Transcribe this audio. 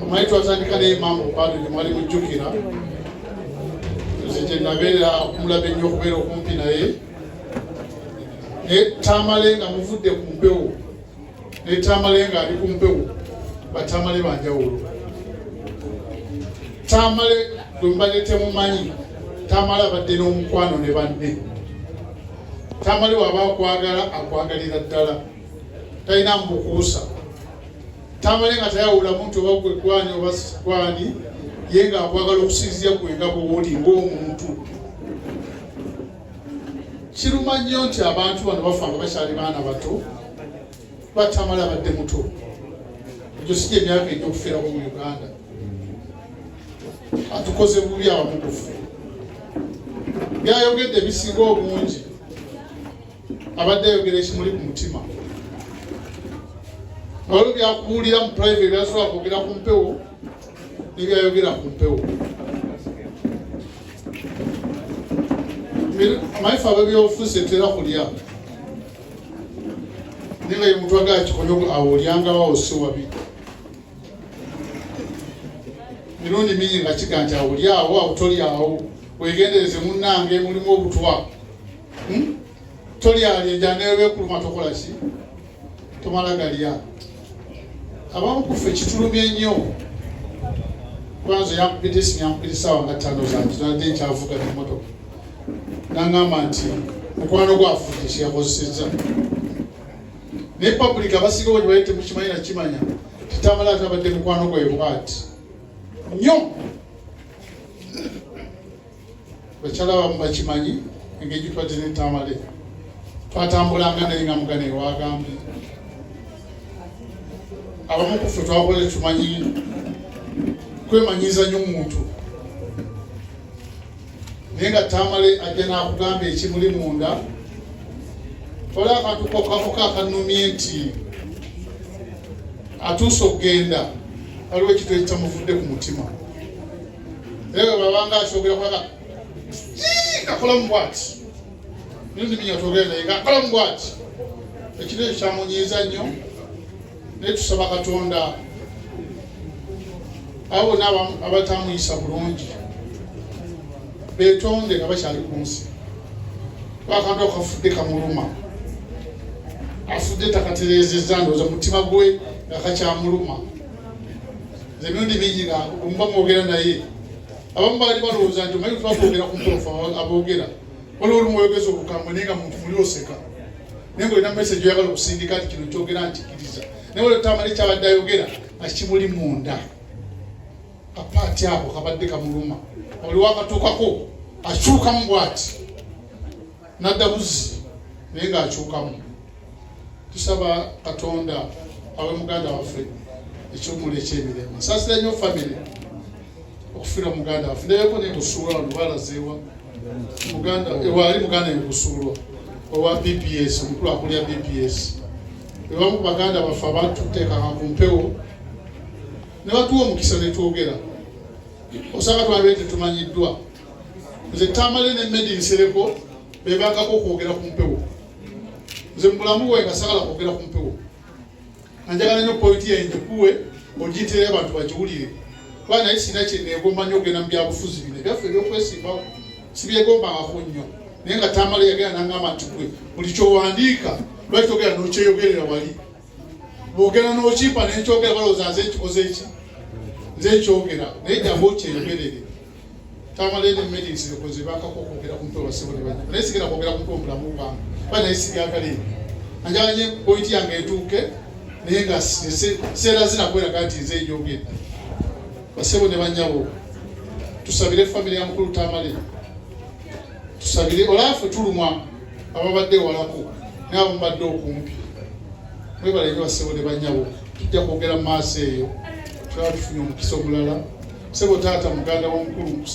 Omaitu atandika n'emambo bado mwali mujjukira nze gye nabeera okumulaba ennyo okubeera okumpi naye ne Tamale nga muvudde ku mpewo ne Tamale nga ali ku mpewo batamale banjawulo. Tamale gwe mbadde temumanyi, Tamale abadde n'omukwano ne banne. Tamale waba akwagala akwagalira ddala talina mbukuusa. Tamale nga tayawula muntu oba gwe gwani oba gwani ye nga akwagala okusinzira gwe nga bw'oli ng'omuntu. Kiruma nnyo nti abantu bano bafa nga bakyali baana bato, Tamale abadde muto. Egyo si gye myaka egy'okufiirako mu Uganda. Atukoze bubi abamukufu. Byayogedde bisinga obungi abadde ayogera ekimuli ku mutima. Olwo byakuwulira mu private byasobola kwogera ku mpewo nebyayogera ku mpewo. Amaifu ab'ebyobufuzi tetera kulya naye nga ye muntu agala kikonyo awo olyanga bawo si wabi. Mirundi mingi nga kiga nti awo oli awo awo toli awo wegendereze munnange mulimu obutwa. Toli alyenja naye beekuluma tokola ki tomala galya. Abamu kufe kitulumye nnyo. Kwanza yankubidde esimu yankubidde essaawa nga 5 zange nadde nkyavuga n'emmotoka n'aŋŋamba nti mukwano gwafudde kyeyakozesezza. Naye public abasigawo gye bayite mukimanyi nakimanya Tamale atabadde mukwano gwe bw'ati nnyo. Bakyala bamu bakimanyi engeri gitwadde ne Tamale. Twatambulanga naye nga mugana ewagambye. Abamu kufe twakoze tumanyi kwemanyiza nnyo omuntu. Naye nga Tamale ajja n'akugamba ekimuli munda ola akantu kokako akanumye nti atuusa okugenda waliwo ekitu ekitamuvudde ku mutima. Ewe babanga akyogera kwaka akola mu bwati nindi minya twogera naye nga akola mu bwati ekitu ekyo kyamunyiiza nnyo. Naye tusaba Katonda abo n'abamu abatamuyisa bulungi beetonde nga bakyali ku nsi. Akantu akafudde kamuluma, afudde takatereezezza ndowooza mutima gwe nga kakyamuluma. Nze mirundi mingi nga omuba mwogera naye abamu baali balowooza nti omanyi twakwogera ku mprofu aboogera waliwo olumweyogeza obukambwe naye nga muntu muli oseka naye ng'olina message oyagala okusindika nti kino kyogera nkikiriza. Naye olwo Tamale kyabadde ayogera nga kimuli munda kapaati ako kabadde kamuluma. Oli wakatuukako akyukamu bw'ati nadda buzzi naye ng'akyukamu. Tusaba Katonda awe muganda waffe ekyomuli ekyemirembe. Nsaasira nnyo famire okufiira muganda waffe. Ndabeko ne Busuulwa wano baalazeewa muganda ewaali muganda ne Busuulwa owa BPS omukulu akulya BPS. Ebamu ku baganda baffe abatuteekanga ku mpewo ne batuwa omukisa ne twogera. Osanga twabe tetumanyiddwa. Nze Tamale ne Medi Nsereko bebangako okwogera ku mpewo. Nze mu bulamu bwe nga sagala kwogera ku mpewo. Anjagala nnyo pointi yange kuwe ogiyitirire abantu bagiwulire. Kuba naye sina kye neegomba nnyo okugenda mu byabufuzi bino ebyaffe ebyokwesimbawo sibyegombangako nnyo. Naye nga Tamale yagenda n'aŋŋamba nti gwe buli kyowandiika lwaki togera n'okyeyogerera wali. Bwogera n'okimpa nenkyogera balowooza nze nkikoze eki nze nkyogera naye jambo kyeyogerere. Tamale ne Medi Nsereko bakako okwogera ku mpewo basebo ne banyama naye sigenda kwogera ku mpewo mu bulamu bwange kuba naye sibyagala ebyo. Anjagala nnyo pointi yange etuuke naye nga seera zinakweraga nti nze njogedde. Basebo ne banyabo tusabire famire ya mukulu Tamale, tusabire olaffe tulumwa ababadde ewalako naye abamubadde okumpi. Mwebale nnyo basebo ne banyabo tujja kwogera mu maaso eyo tulaba tufunye omukisa omulala. Sebo taata muganda w'omukulu